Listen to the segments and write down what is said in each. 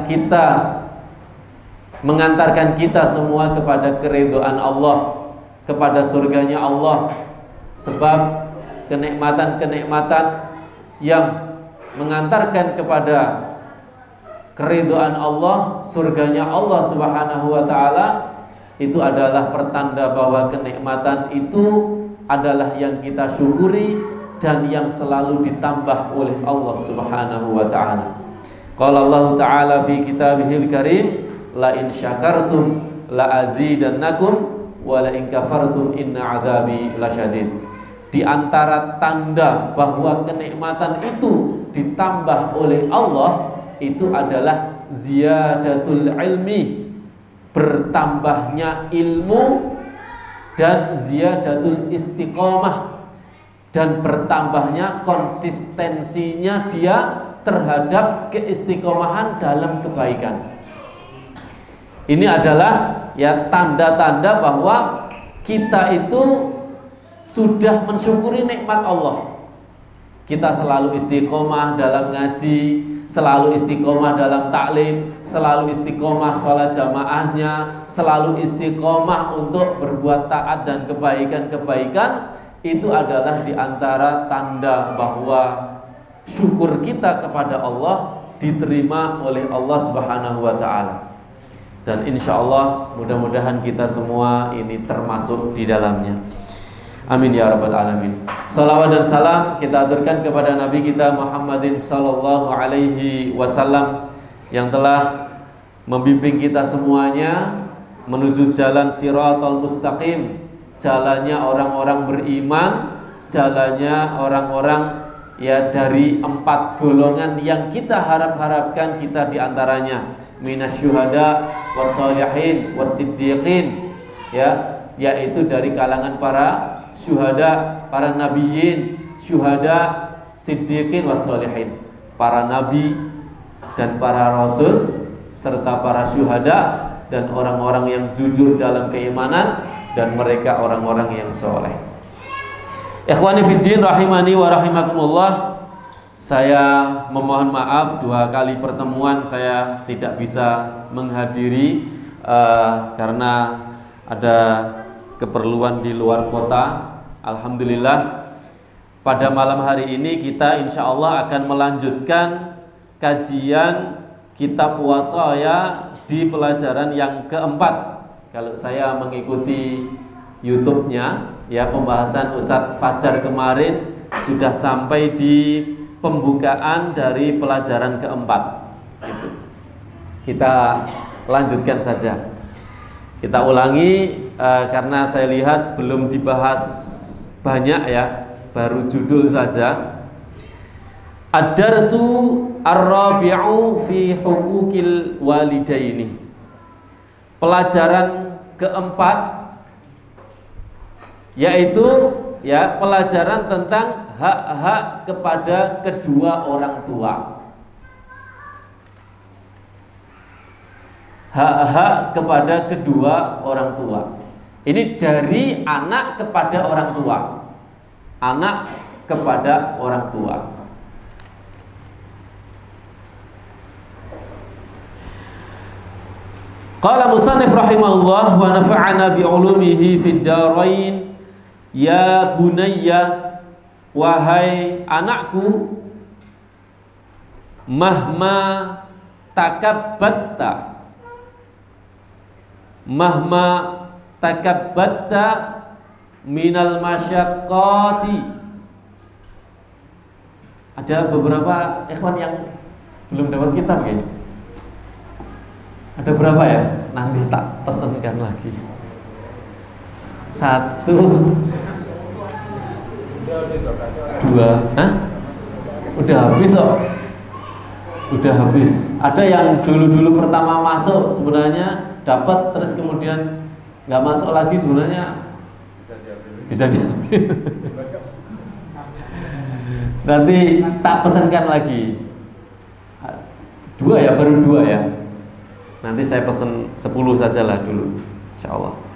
kita, mengantarkan kita semua kepada keridhaan Allah, kepada surganya Allah. Sebab kenikmatan-kenikmatan yang mengantarkan kepada keridhaan Allah, surganya Allah Subhanahu wa taala, itu adalah pertanda bahwa kenikmatan itu adalah yang kita syukuri dan yang selalu ditambah oleh Allah Subhanahu wa taala. Qala Allah taala fi kitabihil karim, la in syakartum la azidannakum wa la in kafartum inna adzabi lasyadid. Di antara tanda bahwa kenikmatan itu ditambah oleh Allah itu adalah ziyadatul ilmi, bertambahnya ilmu, dan ziyadatul istiqomah, dan bertambahnya konsistensinya dia terhadap keistiqomahan dalam kebaikan. Ini adalah ya tanda-tanda bahwa kita itu sudah mensyukuri nikmat Allah. Kita selalu istiqomah dalam ngaji, selalu istiqomah dalam taklim, selalu istiqomah sholat jamaahnya, selalu istiqomah untuk berbuat taat dan kebaikan-kebaikan. Itu adalah diantara tanda bahwa syukur kita kepada Allah diterima oleh Allah Subhanahu wa ta'ala. Dan insya Allah mudah-mudahan kita semua ini termasuk di dalamnya. Amin ya rabbal alamin. Salawat dan salam kita aturkan kepada Nabi kita Muhammadin sallallahu alaihi wasallam yang telah membimbing kita semuanya menuju jalan Shiratal Mustaqim, jalannya orang-orang beriman, jalannya orang-orang ya dari 4 golongan yang kita harap-harapkan kita diantaranya, minasyuhada wassalihin wassiddiqin, ya, yaitu dari kalangan para syuhada, para nabiyin, syuhada, siddiqin, wassalihin, para nabi dan para rasul, serta para syuhada dan orang-orang yang jujur dalam keimanan, dan mereka orang-orang yang soleh. Ikhwani fiddin rahimani wa rahimakumullah. Saya memohon maaf 2 kali pertemuan saya tidak bisa menghadiri karena ada keperluan di luar kota. Alhamdulillah pada malam hari ini kita insya Allah akan melanjutkan kajian kitab wasaya di pelajaran yang keempat. Kalau saya mengikuti YouTube-nya, ya, pembahasan Ustadz Fajar kemarin sudah sampai di pembukaan dari pelajaran keempat. Gitu. Kita lanjutkan saja. Kita ulangi karena saya lihat belum dibahas banyak, ya, baru judul saja. Ad-darsu ar-rabi'u fi huquqil walidaini. Pelajaran keempat yaitu ya pelajaran tentang hak-hak kepada kedua orang tua. Hak-hak kepada kedua orang tua. Ini dari anak kepada orang tua. Anak kepada orang tua. Qala musannif rahimahullah wa nafa'ana bi'ulumihi fid darain. Ya bunayya, wahai anakku, mahma takabbatta, mahma takabbatta minal masyaqqati. Ada beberapa ikhwan yang belum dapat kitab ya? Ada berapa ya? Nanti tak pesenkan lagi. 1, 2, hah? Udah habis kok. Udah habis. Ada yang dulu-dulu pertama masuk sebenarnya dapat, terus kemudian nggak masuk lagi, sebenarnya bisa diambil. Nanti tak pesankan lagi. 2 ya, baru 2 ya. Nanti saya pesen 10 sajalah dulu, insyaallah.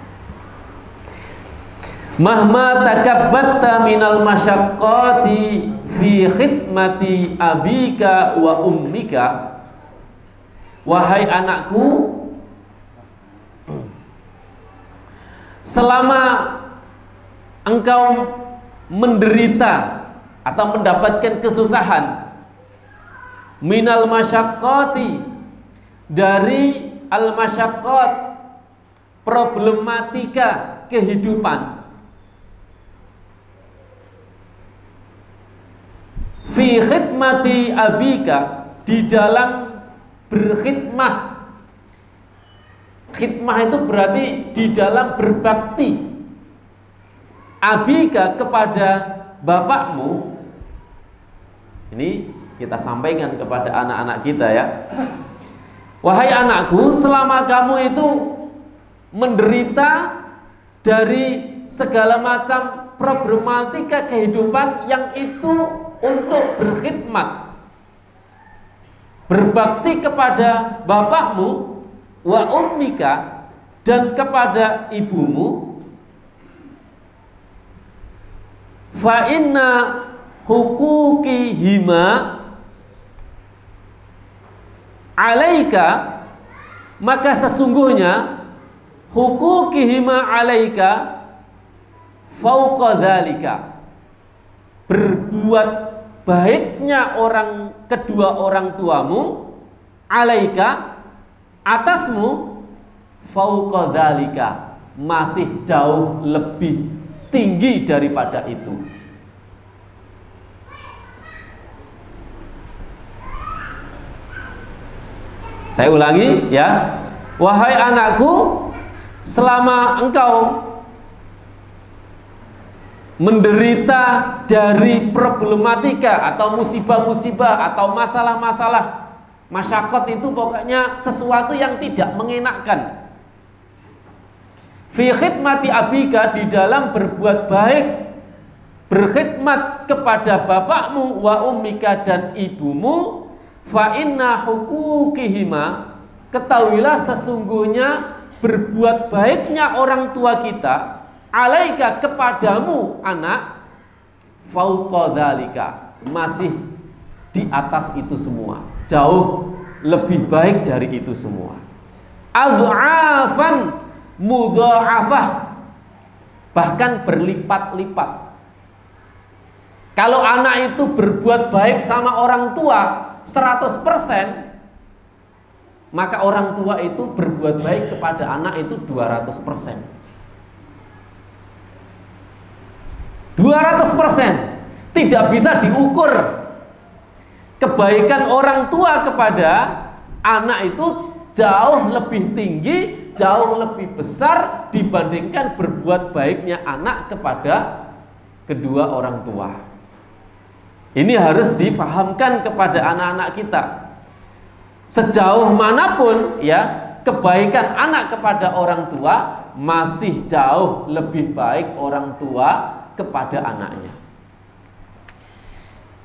Mahma takabbatta minal masyaqqati fi khidmati abika wa ummika wahai anakku, selama engkau menderita atau mendapatkan kesusahan, minal masyaqqati, dari al-masyaqqat, problematika kehidupan, fi khidmati abika, di dalam berkhidmah. Khidmah itu berarti di dalam berbakti. Abika, kepada bapakmu. Ini kita sampaikan kepada anak-anak kita ya. Wahai anakku, selama kamu itu menderita dari segala macam problematika kehidupan yang itu untuk berkhidmat, berbakti kepada bapakmu, wa ummika, dan kepada ibumu, fa inna hukukihima alaika, maka sesungguhnya hukukihima alaika fauqa dzalika, berbuat baiknya kedua orang tuamu, alaika, atasmu, fauqa dzalika, masih jauh lebih tinggi daripada itu. Saya ulangi ya. Wahai anakku, selama engkau menderita dari problematika atau musibah-musibah atau masalah-masalah, masyakot itu pokoknya sesuatu yang tidak mengenakkan. Fi khidmati abika, di dalam berbuat baik, berkhidmat kepada bapakmu, wa ummika, dan ibumu, fa inna hukukihima, ketahuilah sesungguhnya berbuat baiknya orang tua kita, alaika, kepadamu anak, fauqa dzalika, masih di atas itu semua, jauh lebih baik dari itu semua. Adhafan mudha'afah, bahkan berlipat-lipat. Kalau anak itu berbuat baik sama orang tua 100%, maka orang tua itu berbuat baik kepada anak itu 200%. 200%. Tidak bisa diukur kebaikan orang tua kepada anak itu jauh lebih tinggi, jauh lebih besar dibandingkan berbuat baiknya anak kepada kedua orang tua. Ini harus difahamkan kepada anak-anak kita. Sejauh manapun ya, kebaikan anak kepada orang tua masih jauh lebih baik orang tua kepada anaknya.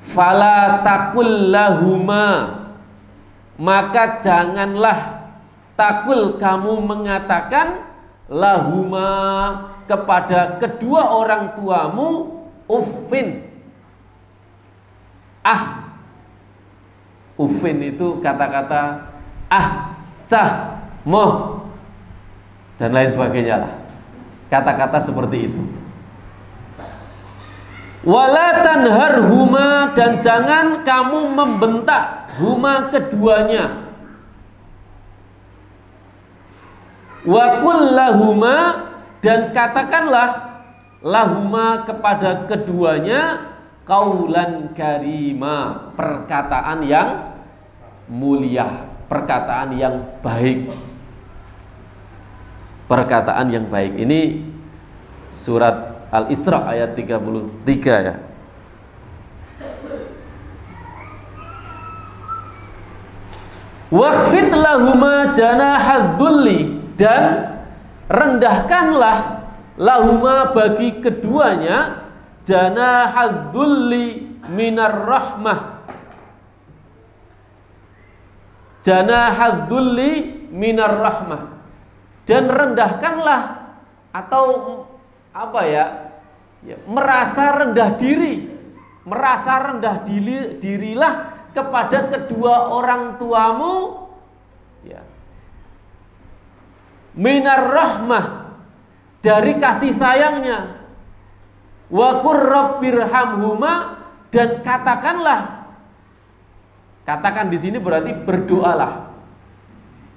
Fala takul lahuma, maka janganlah takul, kamu mengatakan, lahuma, kepada kedua orang tuamu, uffin. Uffin itu kata-kata cah, moh, dan lain sebagainya lah. Kata-kata seperti itu. Wala tanharhuma, dan jangan kamu membentak huma, keduanya. Wa qul lahuma, dan katakanlah lahuma, kepada keduanya, qaulan karima, perkataan yang mulia, perkataan yang baik. Perkataan yang baik. Ini surat Al-Isra ayat 33 ya. Wakhfid lahuma janahadzulli, dan rendahkanlah lahuma, bagi keduanya, janahadzulli minar rahmah, janahadzulli minar rahmah, dan rendahkanlah atau apa ya, merasa rendah diri, merasa rendah dirilah kepada kedua orang tuamu Ya. Minar rahmah, dari kasih sayangnya. Wa qur rabbirhamhuma, dan katakan di sini berarti berdoalah.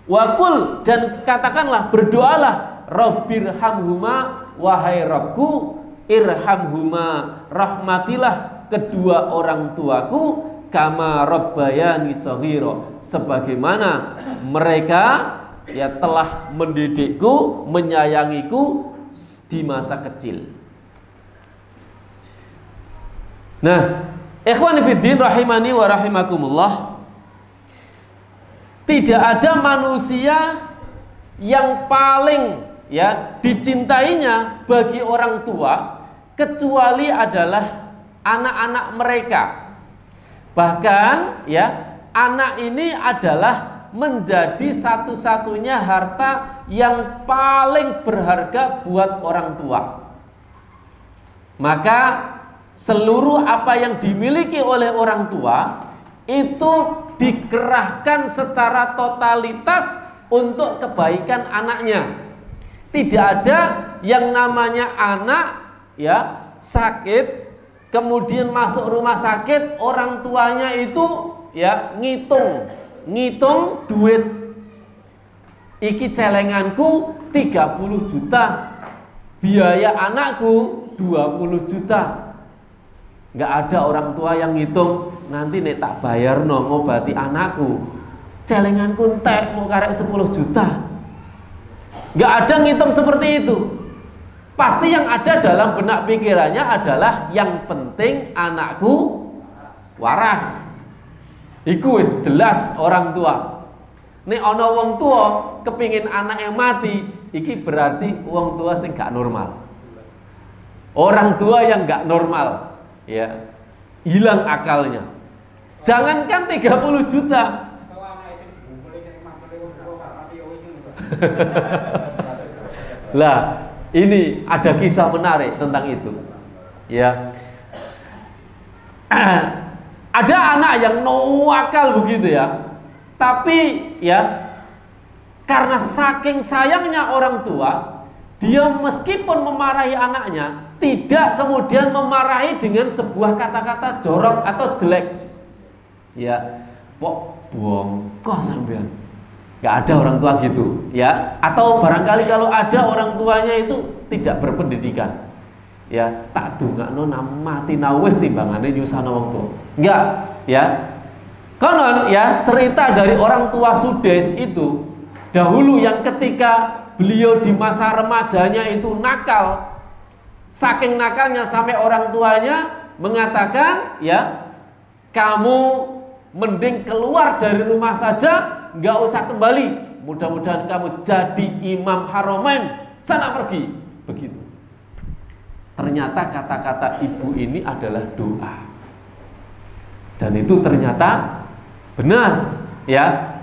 Wa qul, dan katakanlah, berdoalah, rabbirhamhuma, wahai Rabbku, irhamhuma, rahmatilah kedua orang tuaku, kama rabbayani shaghira, sebagaimana mereka ya telah mendidikku, menyayangiku di masa kecil. Nah, ikhwani fiddin rahimani wa rahimakumullah, tidak ada manusia yang paling ya dicintainya bagi orang tua kecuali adalah anak-anak mereka. Bahkan ya, anak ini adalah menjadi satu-satunya harta yang paling berharga buat orang tua. Maka seluruh apa yang dimiliki oleh orang tua itu dikerahkan secara totalitas untuk kebaikan anaknya. Tidak ada yang namanya anak ya sakit kemudian masuk rumah sakit, orang tuanya itu ya ngitung duit. Iki celenganku 30 juta, biaya anakku 20 juta. Nggak ada orang tua yang ngitung, nanti nek tak bayar no ngobati anakku, celenganku entek mau karek 10 juta. Nggak ada ngitung seperti itu. Pasti yang ada dalam benak pikirannya adalah yang penting anakku waras. Iku wis jelas orang tua. Nek ana wong tua kepingin anaknya mati, iki berarti wong tua sing gak normal. Orang tua yang gak normal. Ya, hilang akalnya. Jangankan 30 juta. Lah, ini ada kisah menarik tentang itu. Ya. Ada anak yang nakal begitu ya. Tapi ya, karena saking sayangnya orang tua, dia meskipun memarahi anaknya, tidak kemudian memarahi dengan sebuah kata-kata jorok atau jelek. Ya, pok bongkos sampean. Gak ada orang tua gitu, ya. Atau barangkali kalau ada orang tuanya itu tidak berpendidikan. Ya, tak dongakno mati nawes timbangane nyusahno wong tua. Enggak, ya. Konon ya, cerita dari orang tua Sudes itu dahulu yang ketika beliau di masa remajanya itu nakal. Saking nakalnya sampai orang tuanya mengatakan, ya, kamu mending keluar dari rumah saja, nggak usah kembali. Mudah-mudahan kamu jadi imam Haramain, sana pergi. Begitu. Ternyata kata-kata ibu ini adalah doa. Dan itu ternyata benar, ya.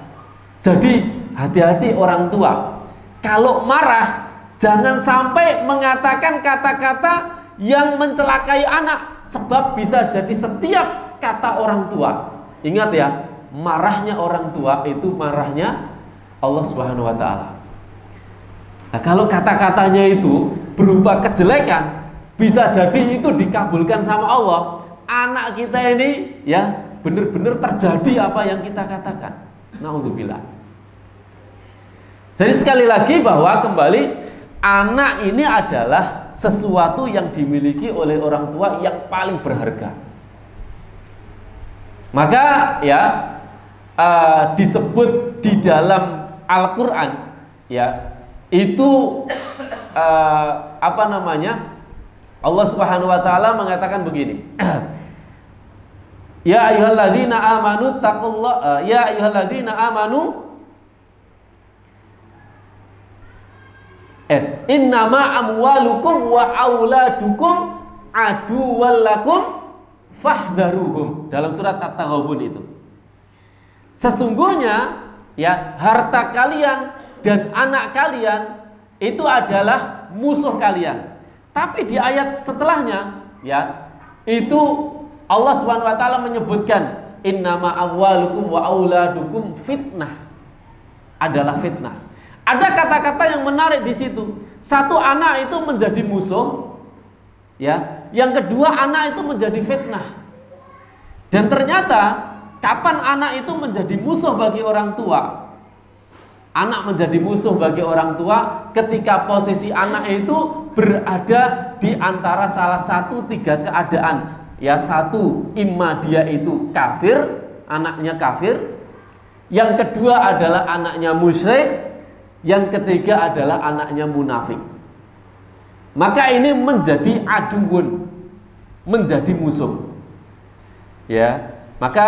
Jadi hati-hati orang tua. Kalau marah, jangan sampai mengatakan kata-kata yang mencelakai anak, sebab bisa jadi setiap kata orang tua. Ingat ya, marahnya orang tua itu marahnya Allah Subhanahu wa taala. Nah, kalau kata-katanya itu berupa kejelekan, bisa jadi itu dikabulkan sama Allah. Anak kita ini ya benar-benar terjadi apa yang kita katakan. Naudzubillah. Jadi sekali lagi bahwa kembali anak ini adalah sesuatu yang dimiliki oleh orang tua yang paling berharga. Maka ya disebut di dalam Al-Quran ya itu apa namanya, Allah Subhanahu wa taala mengatakan begini. Ya ayyuhalladzina amanu taqullaha, ya ayyuhalladzina amanu innama amwalukum wa auladukum aduwwal lakum fahdharuhum, dalam surat At-Taghabun itu. Sesungguhnya ya harta kalian dan anak kalian itu adalah musuh kalian. Tapi di ayat setelahnya ya itu Allah Subhanahu wa taala menyebutkan innama amwalukum wa auladukum fitnah. adalah fitnah. Ada kata-kata yang menarik di situ. Satu, anak itu menjadi musuh, ya. Yang kedua, anak itu menjadi fitnah. Dan ternyata kapan anak itu menjadi musuh bagi orang tua? Anak menjadi musuh bagi orang tua ketika posisi anak itu berada di antara salah satu tiga keadaan. Ya, satu, imma dia itu kafir, anaknya kafir. Yang kedua adalah anaknya musyrik. Yang ketiga adalah anaknya munafik. Maka ini menjadi aduun, menjadi musuh. Ya, maka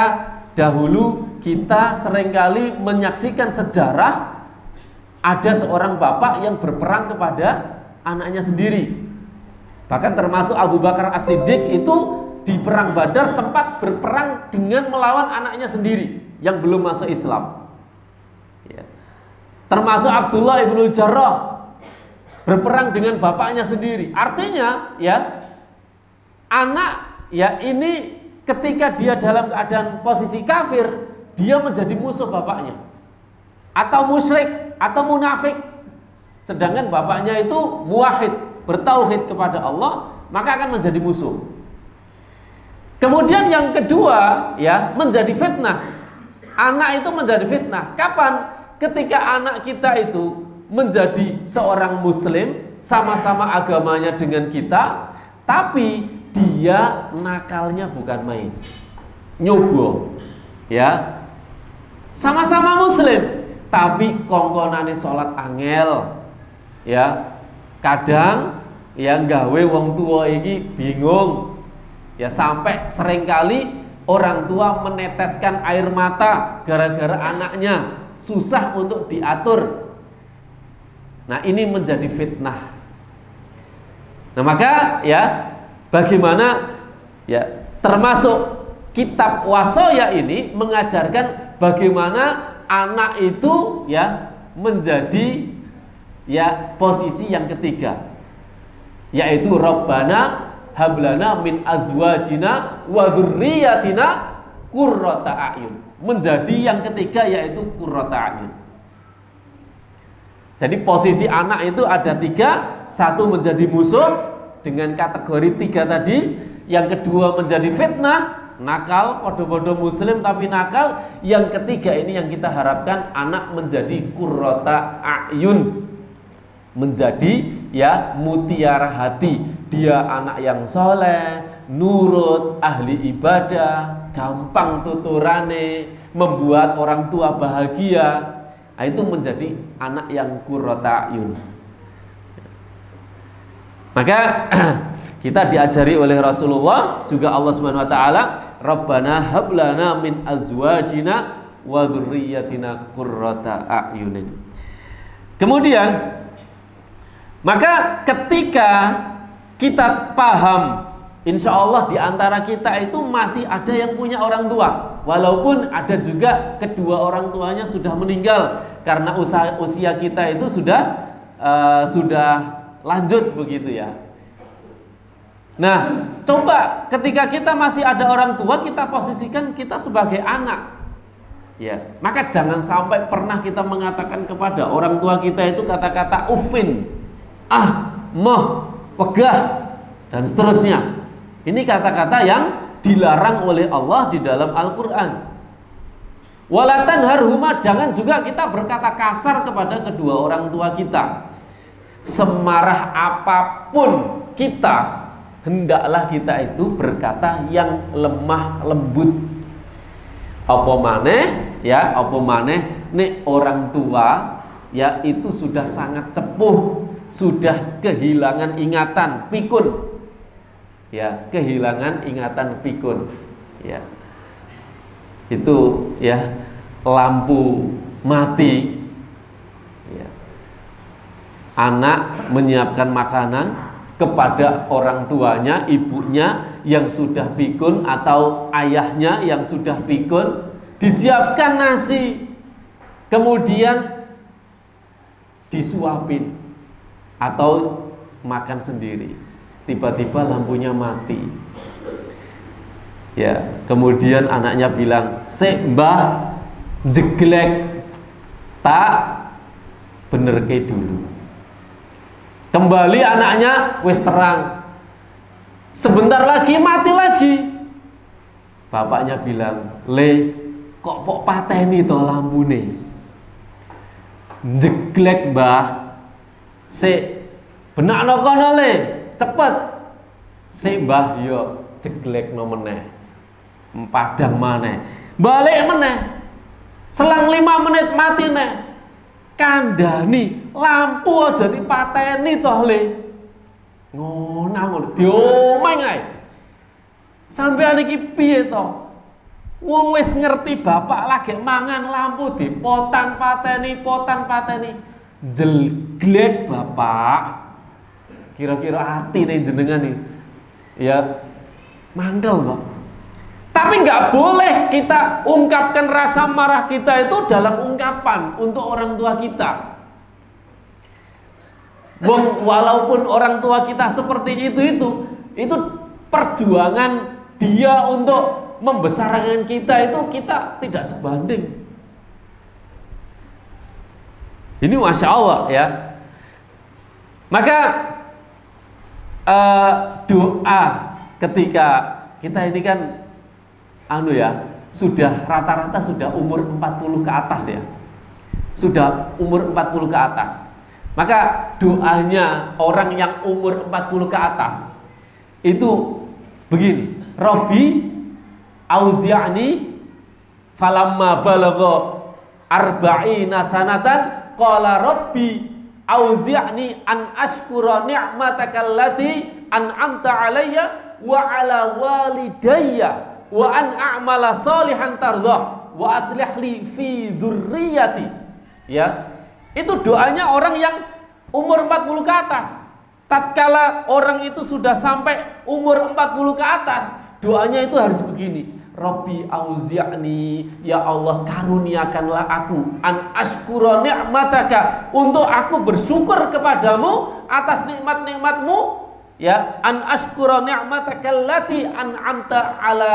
dahulu kita seringkali menyaksikan sejarah ada seorang bapak yang berperang kepada anaknya sendiri. Bahkan termasuk Abu Bakar As-Siddiq itu di perang Badar sempat berperang dengan melawan anaknya sendiri yang belum masuk Islam. Ya. Termasuk Abdullah ibnul Jarrah berperang dengan bapaknya sendiri. Artinya, ya, anak ya ini ketika dia dalam keadaan posisi kafir, dia menjadi musuh bapaknya, atau musyrik, atau munafik. Sedangkan bapaknya itu muwahhid, bertauhid kepada Allah, maka akan menjadi musuh. Kemudian yang kedua, ya, menjadi fitnah. Anak itu menjadi fitnah. Kapan? Ketika anak kita itu menjadi seorang muslim, sama-sama agamanya dengan kita, tapi dia nakalnya bukan main, nyobo, ya, sama-sama muslim, tapi kongkonane sholat angel, ya, kadang ya gawe wong tua iki bingung, ya, sampai seringkali orang tua meneteskan air mata gara-gara anaknya susah untuk diatur. Nah, ini menjadi fitnah. Nah, maka ya, bagaimana ya, termasuk kitab Wasoya ini mengajarkan bagaimana anak itu ya menjadi ya posisi yang ketiga, yaitu Rabbana hablana min azwajina wa dzurriyyatina qurrata a'yun. Menjadi yang ketiga yaitu qurrata a'yun. Jadi posisi anak itu ada tiga. Satu, menjadi musuh dengan kategori tiga tadi. Yang kedua, menjadi fitnah, nakal, podo-podo muslim tapi nakal. Yang ketiga ini yang kita harapkan, anak menjadi qurrata a'yun, menjadi ya mutiara hati. Dia anak yang soleh, nurut, ahli ibadah, gampang tuturane, membuat orang tua bahagia. Nah, itu menjadi anak yang qurrata a'yun. Maka kita diajari oleh Rasulullah, juga Allah Subhanahu wa taala, Rabbana hablana min azwajina wa dzurriyyatina qurrata a'yunin. Kemudian, maka ketika kita paham, insya Allah di antara kita itu masih ada yang punya orang tua, walaupun ada juga kedua orang tuanya sudah meninggal karena usia kita itu sudah lanjut begitu ya. Nah, coba ketika kita masih ada orang tua, kita posisikan kita sebagai anak. Ya, maka jangan sampai pernah kita mengatakan kepada orang tua kita itu kata-kata ufin, moh, wegah, dan seterusnya. Ini kata-kata yang dilarang oleh Allah di dalam Al-Quran. Wala tanharhuma, jangan juga kita berkata kasar kepada kedua orang tua kita. Semarah apapun kita, hendaklah kita itu berkata yang lemah lembut. Apa maneh ya, apa maneh nek orang tua ya itu sudah sangat sepuh, sudah kehilangan ingatan, pikun. Ya, kehilangan ingatan, pikun. Ya. Itu ya lampu mati. Ya. Anak menyiapkan makanan kepada orang tuanya, ibunya yang sudah pikun atau ayahnya yang sudah pikun, disiapkan nasi, kemudian disuapin atau makan sendiri. Tiba-tiba lampunya mati. Ya, kemudian anaknya bilang, "Sek mbah, jeglek." tak bener ke dulu. Kembali anaknya wis terang. Sebentar lagi mati lagi. Bapaknya bilang, "Le, kok pok pateni to lampune?" Jeglek, Mbah. Sik benakno kono le, cepet. Sik Mbah, yo jeglekno meneh. Padang maneh. Balik meneh. Selang 5 menit mati neh. Kandhani lampu aja dipateni toh le. Ngono diomeng ae. Sampeyan iki piye to? Wong wis ngerti bapak lagi mangan lampu dipotan pateni. Jelglek bapak. Kira-kira atine jenengan nih. Ya mangkel kok. Tapi nggak boleh kita ungkapkan rasa marah kita itu dalam ungkapan untuk orang tua kita. Walaupun orang tua kita seperti itu perjuangan dia untuk membesarkan kita itu kita tidak sebanding. Ini Masya Allah ya. Maka doa ketika kita ini kan sudah rata-rata sudah umur 40 ke atas ya. Sudah umur 40 ke atas. Maka doanya orang yang umur 40 ke atas itu begini, Rabbi auzi'ni falamma balagha arba'ina sanatan qala Rabbi auzi'ni an ashkura ni'mataka allati an'amta 'alayya wa 'ala walidayya wa an a'mala salihan tardah wa aslih li fi dzurriyyati. Ya. Itu doanya orang yang umur 40 ke atas. Tatkala orang itu sudah sampai umur 40 ke atas, doanya itu harus begini. Rabbi auzi'ni, ya Allah karuniakanlah aku an ashkura ni'mataka, untuk aku bersyukur kepadamu atas nikmat-nikmatmu, ya, an ashkura ni'mataka allati an'amta ala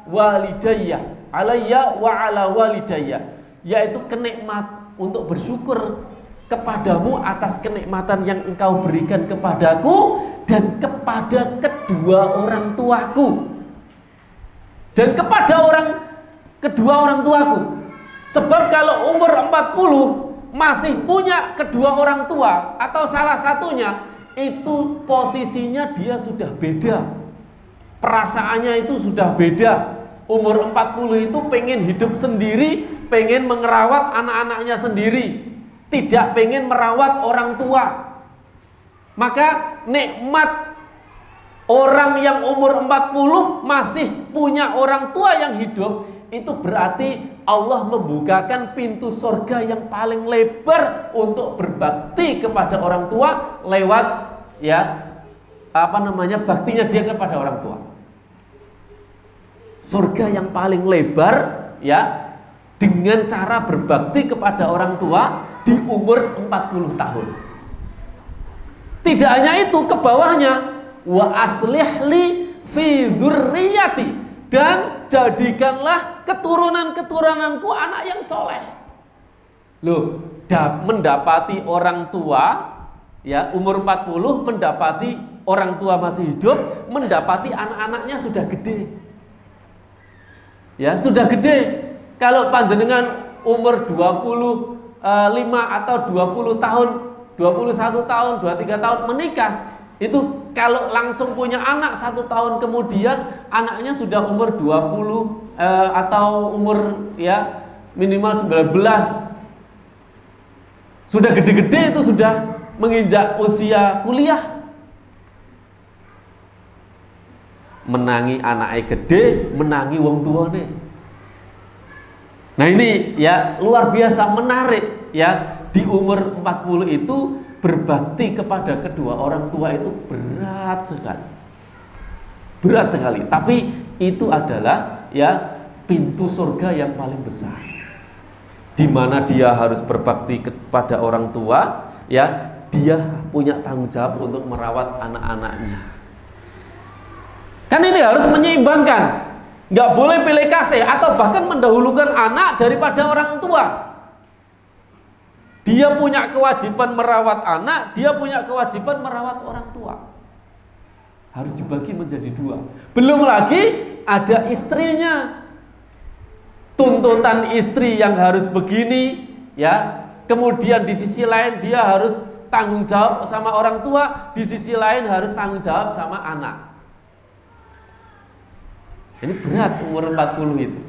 walidayya, alayya wa ala walidayya, yaitu kenikmat untuk bersyukur kepadamu atas kenikmatan yang engkau berikan kepadaku dan kepada kedua orang tuaku dan kepada kedua orang tuaku. Sebab kalau umur 40 masih punya kedua orang tua atau salah satunya, itu posisinya dia sudah beda, perasaannya itu sudah beda. Umur 40 itu pengen hidup sendiri, pengen mengerawat anak-anaknya sendiri, tidak pengen merawat orang tua. Maka nikmat orang yang umur 40 masih punya orang tua yang hidup, itu berarti Allah membukakan pintu surga yang paling lebar untuk berbakti kepada orang tua lewat baktinya dia kepada orang tua. Surga yang paling lebar ya, dengan cara berbakti kepada orang tua di umur 40 tahun. Tidak hanya itu, ke bawahnya wa aslih li fi dzurriyyati, dan jadikanlah keturunan-keturunanku anak yang soleh. Loh, mendapati orang tua ya umur 40, mendapati orang tua masih hidup, mendapati anak-anaknya sudah gede. Ya, sudah gede. Kalau panjenengan umur 25 atau 20 tahun, 21 tahun, 23 tahun menikah, itu kalau langsung punya anak 1 tahun kemudian anaknya sudah umur 20 atau umur ya minimal 19. Sudah gede-gede, itu sudah menginjak usia kuliah. Menangi anaknya gede, menangi wong tuane. Nah ini ya luar biasa menarik ya, di umur 40 itu berbakti kepada kedua orang tua itu berat sekali. Berat sekali, tapi itu adalah ya pintu surga yang paling besar. Di mana dia harus berbakti kepada orang tua, ya, dia punya tanggung jawab untuk merawat anak-anaknya. Kan ini harus menyeimbangkan. Nggak boleh pilih kasih atau bahkan mendahulukan anak daripada orang tua. Dia punya kewajiban merawat anak, dia punya kewajiban merawat orang tua. Harus dibagi menjadi dua. Belum lagi ada istrinya. Tuntutan istri yang harus begini, ya. Kemudian di sisi lain dia harus tanggung jawab sama orang tua, di sisi lain harus tanggung jawab sama anak. Ini berat umur 40 itu.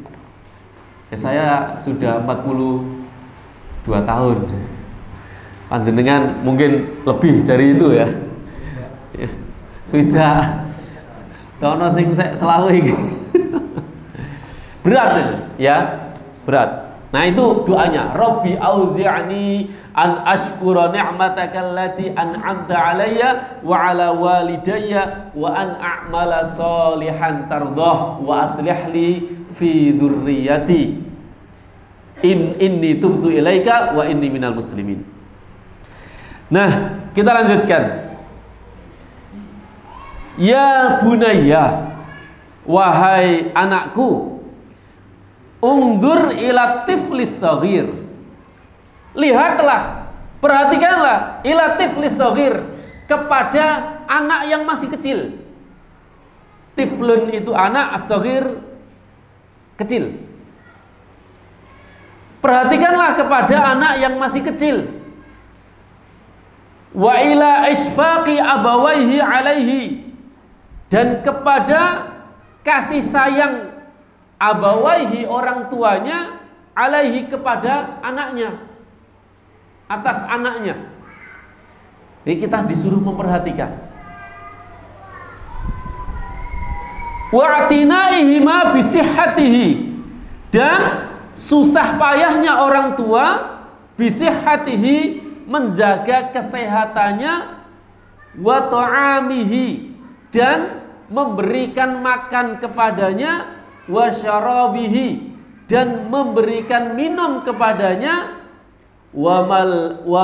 Ya, saya sudah 42 tahun. Panjenengan mungkin lebih dari itu ya. Ya. Sudah tono sing selalu iki. Berat ya, berat. Nah itu doanya, Rabbi auzi'ni an ashkura ni'mataka allati an'amta alayya wa ala walidayya wa an a'mala salihan tardah wa aslih li fi dzurriyyati inni tubtu ilaika wa inni minal muslimin. Nah, kita lanjutkan. Ya bunayya, wahai anakku, ungdur ila tiflis saghir. Lihatlah, perhatikanlah ila tiflis saghir, kepada anak yang masih kecil. Tiflun itu anak, as-saghir kecil. Perhatikanlah kepada anak yang masih kecil. Wa ila isfaqi abawaihi alaihi, dan kepada kasih sayang abawaihi orang tuanya alaihi kepada anaknya, atas anaknya. Jadi kita disuruh memperhatikan. Wa'tinaihima bisihhatihi, dan susah payahnya orang tua bisihhatihi, menjaga kesehatannya, wa ta'amihi, dan memberikan makan kepadanya, wa syarabihi, dan memberikan minum kepadanya, wa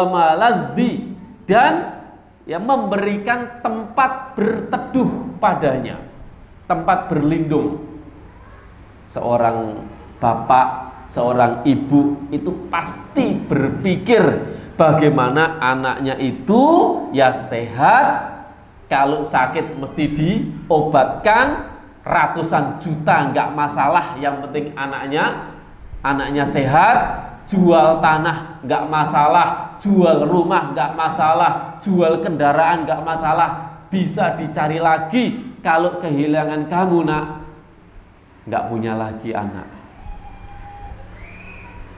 maladzi, dan ya memberikan tempat berteduh padanya, tempat berlindung. Seorang bapak, seorang ibu itu pasti berpikir bagaimana anaknya itu ya sehat. Kalau sakit mesti diobatkan, ratusan juta nggak masalah, yang penting anaknya sehat. Jual tanah nggak masalah, jual rumah nggak masalah, jual kendaraan nggak masalah, bisa dicari lagi. Kalau kehilangan kamu nak, nggak punya lagi anak.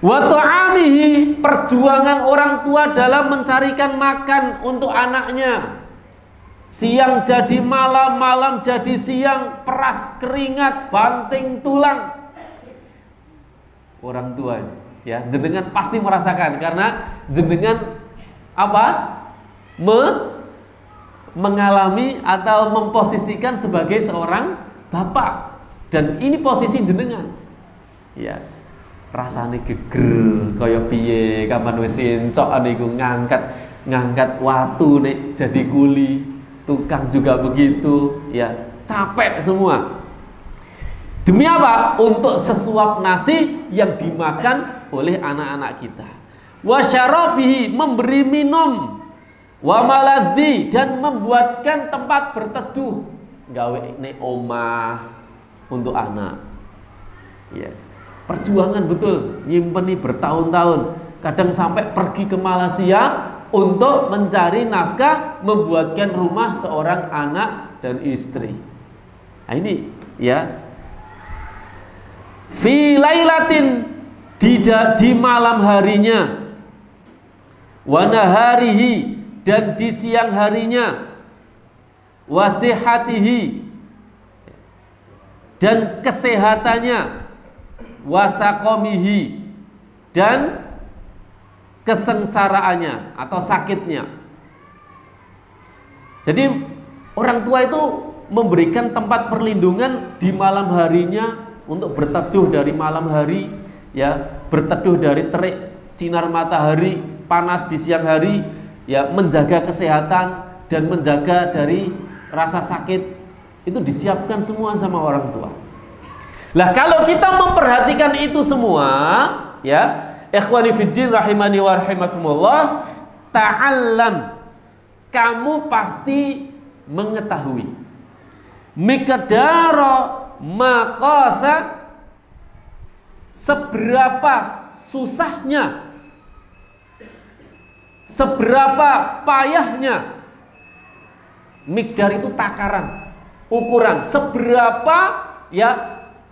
Wa ta'amihi, perjuangan orang tua dalam mencarikan makan untuk anaknya. Siang jadi malam, malam jadi siang, peras keringat, banting tulang. Orang tua ya, jenengan pasti merasakan, karena jenengan apa? Mengalami atau memposisikan sebagai seorang bapak, dan ini posisi jenengan. Ya, rasane geger kaya piye kapan wis encok niku ngangkat watu nek jadi kuli. Tukang juga begitu, ya capek semua. Demi apa? Untuk sesuap nasi yang dimakan oleh anak-anak kita. Wa syarabihi, memberi minum. Wa maladzi, dan membuatkan tempat berteduh. Gawe nek omah untuk anak. Ya. Perjuangan betul, nyimpeni bertahun-tahun. Kadang sampai pergi ke Malaysia untuk mencari nafkah, membuatkan rumah seorang anak dan istri. Nah ini ya, fi lailatin, di malam harinya, wa naharihi, dan di siang harinya, wa sihhatihi, dan kesehatannya, wa saqamihi, dan kesengsaraannya atau sakitnya. Jadi orang tua itu memberikan tempat perlindungan di malam harinya untuk berteduh dari malam hari, ya, berteduh dari terik sinar matahari panas di siang hari, ya, menjaga kesehatan dan menjaga dari rasa sakit, itu disiapkan semua sama orang tua. Lah kalau kita memperhatikan itu semua, ya, Ikhwani fiddin rahimani wa rahimakumullah, ta'allam, kamu pasti mengetahui miqdara maqasa, seberapa susahnya, seberapa payahnya. Miqdar itu takaran, ukuran, seberapa ya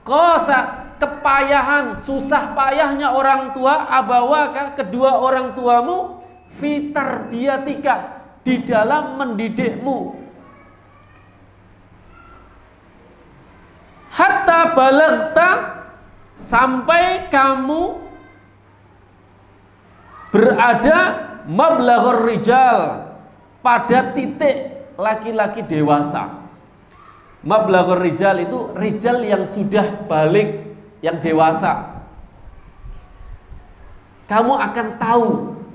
qasa, kepayahan, susah payahnya orang tua, abawaka, kedua orang tuamu, fitarbiyatika, di dalam mendidikmu, hatta balagta, sampai kamu berada mablaghur rijal, pada titik laki-laki dewasa. Mablaghur rijal itu rijal yang sudah balik, yang dewasa. Kamu akan tahu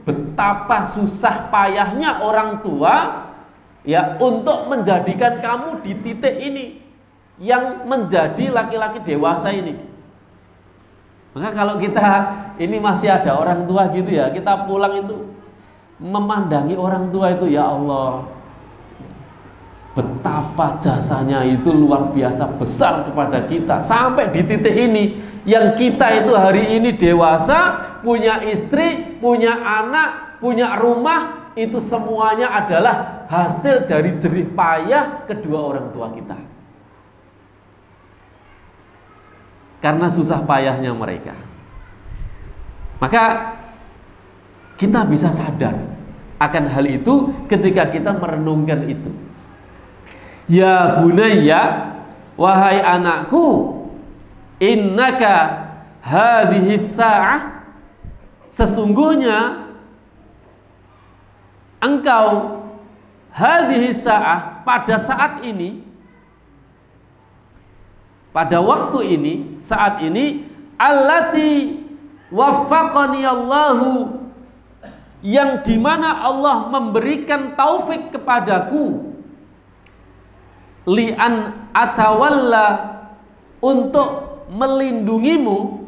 betapa susah payahnya orang tua ya untuk menjadikan kamu di titik ini yang menjadi laki-laki dewasa ini. Maka kalau kita ini masih ada orang tua gitu ya, kita pulang itu memandangi orang tua itu, ya Allah, betapa jasanya itu luar biasa besar kepada kita. Sampai di titik ini, yang kita itu hari ini dewasa, punya istri, punya anak, punya rumah, itu semuanya adalah hasil dari jerih payah kedua orang tua kita. Karena susah payahnya mereka. Maka kita bisa sadar akan hal itu ketika kita merenungkan itu. Ya bunayya, wahai anakku, innaka hadhihi sa'ah, sesungguhnya engkau hadhihi sa'ah, pada saat ini, pada waktu ini, saat ini, allati waffaqani Allahu, yang dimana Allah memberikan taufik kepadaku, li'an atawalla, untuk melindungimu,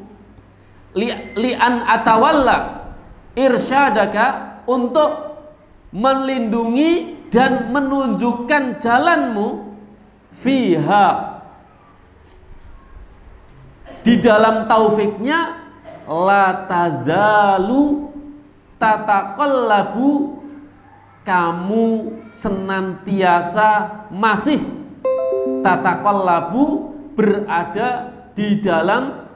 li'an atawalla irsyadaka, untuk melindungi dan menunjukkan jalanmu, fiha, di dalam taufiknya, la tazalu tataqallabu, kamu senantiasa masih tataqallabu, berada di dalam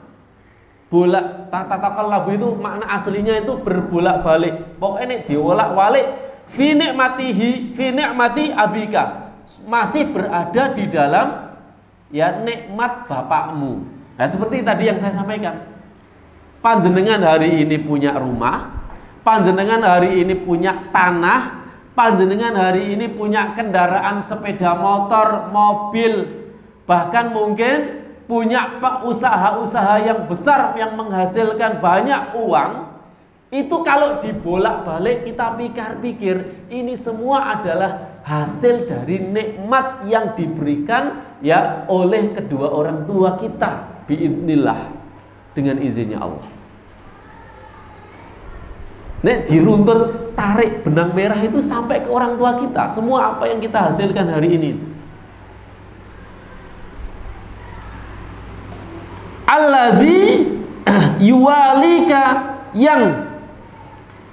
bolak. Tataqallabu itu makna aslinya itu berbolak-balik. Pokoknya dibolak-balik, fi ni'matihi, fi ni'mati abika, masih berada di dalam ya nikmat bapakmu. Nah, seperti tadi yang saya sampaikan, panjenengan hari ini punya rumah, panjenengan hari ini punya tanah, panjenengan hari ini punya kendaraan sepeda motor, mobil, bahkan mungkin punya usaha-usaha yang besar yang menghasilkan banyak uang. Itu kalau dibolak-balik kita pikir-pikir, ini semua adalah hasil dari nikmat yang diberikan ya oleh kedua orang tua kita, biidznillah, dengan izinnya Allah. Nek diruntut tarik benang merah itu sampai ke orang tua kita, semua apa yang kita hasilkan hari ini. Alladzi yuwalika, yang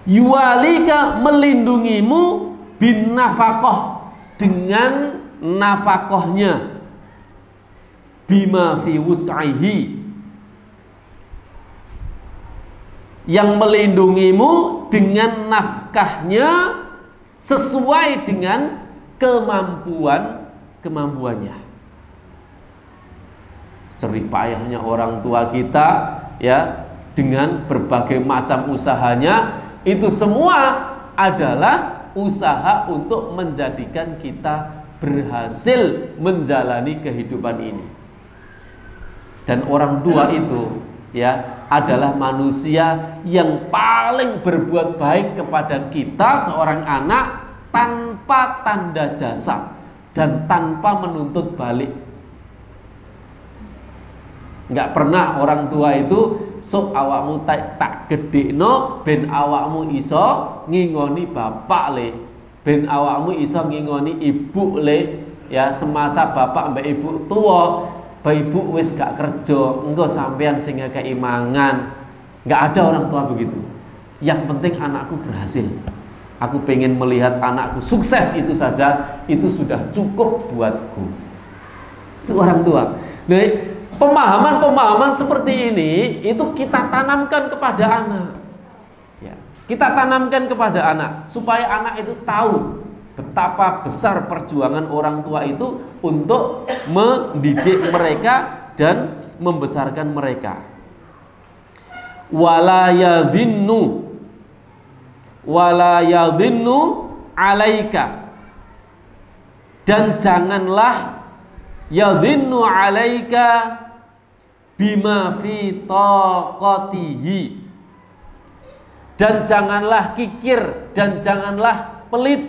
yuwalika melindungimu, bin nafaqah, dengan nafaqahnya, bima fi wus'aihi, yang melindungimu dengan nafkahnya sesuai dengan kemampuannya. Jerih payahnya orang tua kita ya, dengan berbagai macam usahanya, itu semua adalah usaha untuk menjadikan kita berhasil menjalani kehidupan ini. Dan orang tua itu ya adalah manusia yang paling berbuat baik kepada kita, seorang anak, tanpa tanda jasa dan tanpa menuntut balik. Nggak pernah orang tua itu sok awakmu tak gedekno ben awakmu iso ngingoni bapak le, ben awakmu iso ngingoni ibu le, ya semasa bapak mbak ibu tua, mbak ibu wis gak kerja, engko sampean sing ngekeki mangan. Nggak ada orang tua begitu. Yang penting anakku berhasil. Aku pengen melihat anakku sukses, itu saja, itu sudah cukup buatku. Itu orang tua. Nah, pemahaman-pemahaman seperti ini itu kita tanamkan kepada anak. Ya, kita tanamkan kepada anak supaya anak itu tahu betapa besar perjuangan orang tua itu untuk mendidik mereka dan membesarkan mereka. Wala yadhinnu alaika, dan janganlah yadhinnu alaika bima fi taqatihi, dan janganlah kikir dan janganlah pelit.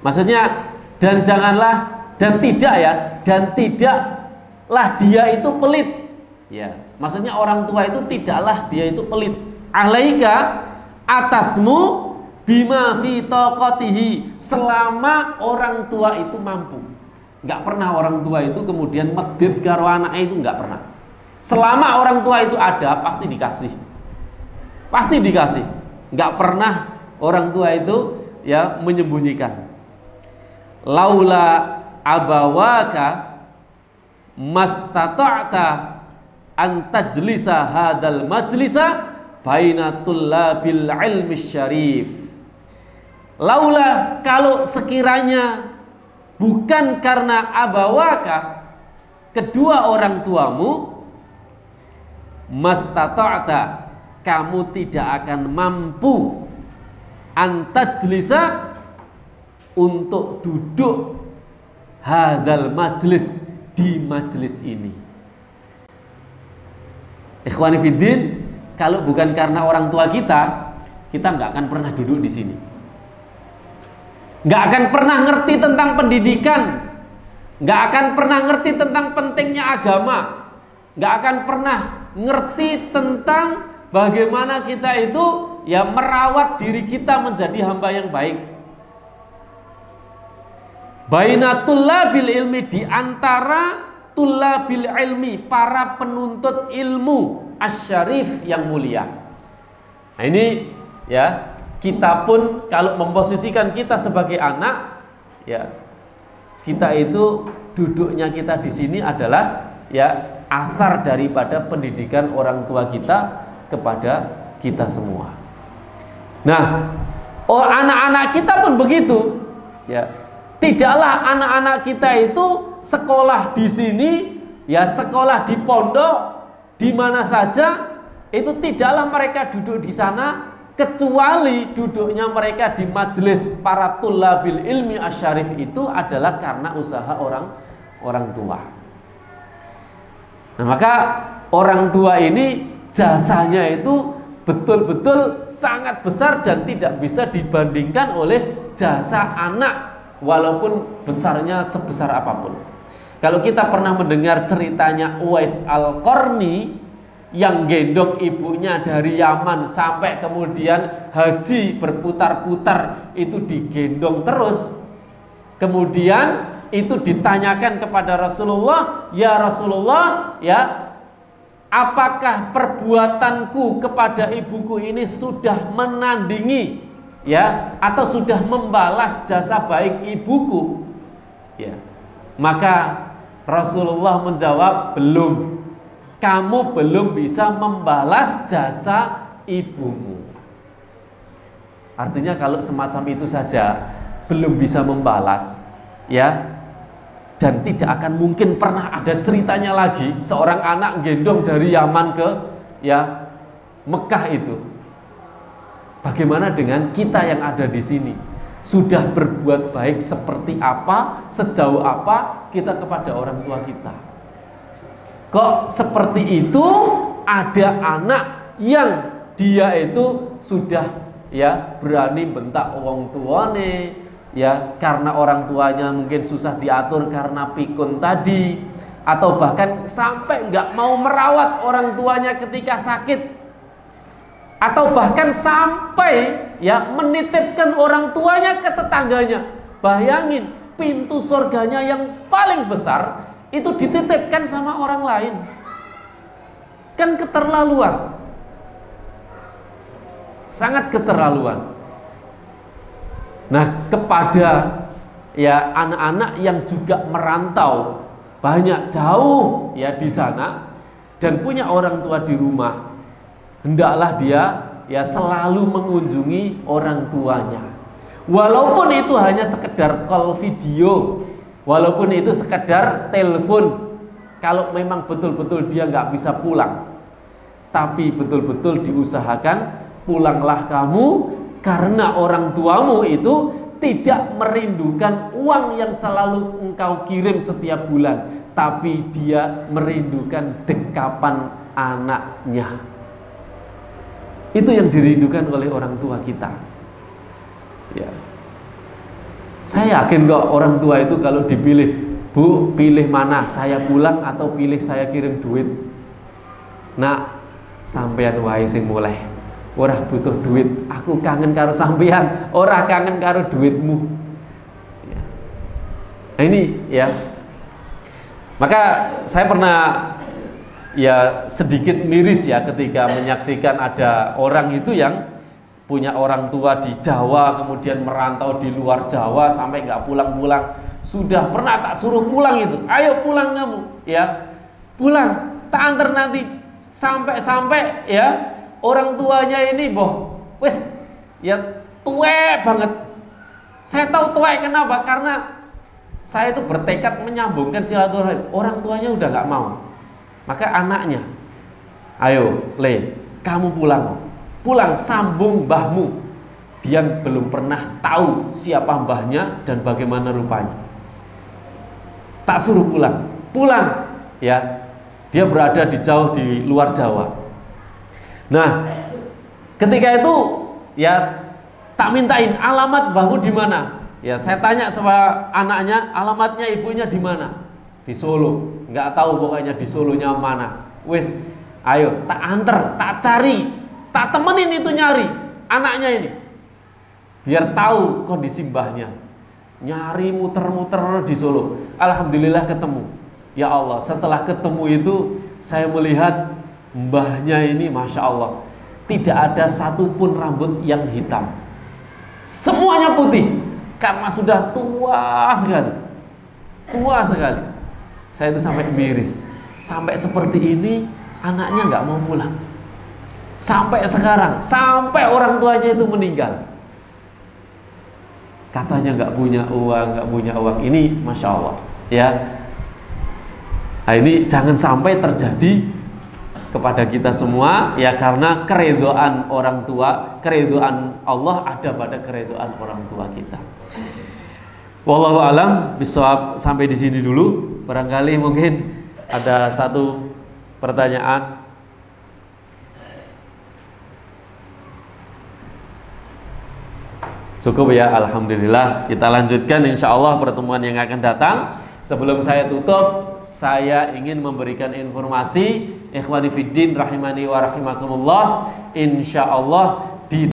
Maksudnya dan janganlah, dan tidak ya, dan tidaklah dia itu pelit. Ya, maksudnya orang tua itu tidaklah dia itu pelit. Alaika, atasmu, bima fi taqatihi, selama orang tua itu mampu. Enggak pernah orang tua itu kemudian medit karo anaknya, itu enggak pernah. Selama orang tua itu ada, pasti dikasih. Pasti dikasih. Enggak pernah orang tua itu ya menyembunyikan. Laula abawaka mastata'ta an tajlisa hadal majlisa baina tullabil ilmi syarif. Laula, kalau sekiranya bukan karena abawaka, kedua orang tuamu, mastata'ta, kamu tidak akan mampu an tajlisa, untuk duduk hadal majlis, di majlis ini. Ikhwani fiddin, kalau bukan karena orang tua kita nggak akan pernah duduk di sini. Nggak akan pernah ngerti tentang pendidikan, nggak akan pernah ngerti tentang pentingnya agama, nggak akan pernah ngerti tentang bagaimana kita itu ya merawat diri kita menjadi hamba yang baik. Baina tullabil ilmi, di antara tullabil ilmi, para penuntut ilmu asyarif, yang mulia. Nah ini ya, kita pun kalau memposisikan kita sebagai anak, ya kita itu duduknya kita di sini adalah ya asar daripada pendidikan orang tua kita kepada kita semua. Nah, anak-anak kita pun begitu, ya. Tidaklah anak-anak kita itu sekolah di sini, ya sekolah di pondok, di mana saja, itu tidaklah mereka duduk di sana, kecuali duduknya mereka di majelis para tullabil ilmi asyarif itu adalah karena usaha orang tua. Nah, maka orang tua ini jasanya itu betul-betul sangat besar dan tidak bisa dibandingkan oleh jasa anak, walaupun besarnya sebesar apapun. Kalau kita pernah mendengar ceritanya Uwais Al-Qarni yang gendong ibunya dari Yaman sampai kemudian haji berputar-putar, itu digendong terus. Kemudian itu ditanyakan kepada Rasulullah, ya Rasulullah, ya apakah perbuatanku kepada ibuku ini sudah menandingi, ya, atau sudah membalas jasa baik ibuku? Ya, maka Rasulullah menjawab, belum. Kamu belum bisa membalas jasa ibumu. Artinya kalau semacam itu saja belum bisa membalas, ya, dan tidak akan mungkin pernah ada ceritanya lagi seorang anak gendong dari Yaman ke ya Mekah itu. Bagaimana dengan kita yang ada di sini? Sudah berbuat baik seperti apa, sejauh apa kita kepada orang tua kita? Kok seperti itu ada anak yang dia itu sudah ya berani bentak wong tuane, ya karena orang tuanya mungkin susah diatur karena pikun tadi, atau bahkan sampai nggak mau merawat orang tuanya ketika sakit, atau bahkan sampai ya menitipkan orang tuanya ke tetangganya. Bayangin, pintu surganya yang paling besar itu dititipkan sama orang lain. Kan keterlaluan, sangat keterlaluan. Nah, kepada ya anak-anak yang juga merantau banyak jauh ya di sana dan punya orang tua di rumah, hendaklah dia ya selalu mengunjungi orang tuanya. Walaupun itu hanya sekedar call video, walaupun itu sekedar telepon, kalau memang betul-betul dia nggak bisa pulang, tapi betul-betul diusahakan pulanglah kamu, karena orang tuamu itu tidak merindukan uang yang selalu engkau kirim setiap bulan, tapi dia merindukan dekapan anaknya. Itu yang dirindukan oleh orang tua kita. Ya. Saya yakin kok orang tua itu kalau dipilih, Bu, pilih mana? Saya pulang atau pilih saya kirim duit? Nah, sampean wae sing mulai. Ora butuh duit, aku kangen karo sampean, ora kangen karo duitmu. Ya. Nah ini ya. Maka saya pernah ya sedikit miris ya ketika menyaksikan ada orang itu yang punya orang tua di Jawa, kemudian merantau di luar Jawa sampai nggak pulang-pulang. Sudah pernah tak suruh pulang itu, ayo pulang kamu, ya pulang, tak antar nanti sampai ya. Orang tuanya ini wes ya tuwek banget. Saya tahu tuwek kenapa? Karena saya itu bertekad menyambungkan silaturahim. Orang tuanya udah nggak mau. Maka anaknya, ayo Le, kamu pulang sambung mbahmu. Dia belum pernah tahu siapa mbahnya dan bagaimana rupanya. Tak suruh pulang ya. Dia berada di jauh di luar Jawa. Nah, ketika itu ya tak mintain alamat mbahmu di mana. Ya saya tanya sama anaknya, alamatnya ibunya di mana? Di Solo. Nggak tahu pokoknya di Solonya mana. Wes, ayo tak anter, tak cari, tak temenin itu nyari anaknya ini. Biar tahu kondisi mbahnya. Nyari muter-muter di Solo. Alhamdulillah ketemu. Ya Allah, setelah ketemu itu saya melihat mbahnya ini Masya Allah, tidak ada satupun rambut yang hitam, semuanya putih karena sudah tua sekali. Saya itu sampai miris, sampai seperti ini anaknya nggak mau pulang sampai sekarang, sampai orang tuanya itu meninggal, katanya nggak punya uang. Ini Masya Allah ya. Nah ini jangan sampai terjadi kepada kita semua ya, karena keridhaan orang tua, keridhaan Allah ada pada keridhaan orang tua kita. Wallahu alam bisawab. Sampai di sini dulu. Barangkali mungkin ada satu pertanyaan. Cukup ya, alhamdulillah. Kita lanjutkan insya Allah pertemuan yang akan datang. Sebelum saya tutup, saya ingin memberikan informasi, ikhwani fiddin rahimani wa rahimakumullah, insya Allah di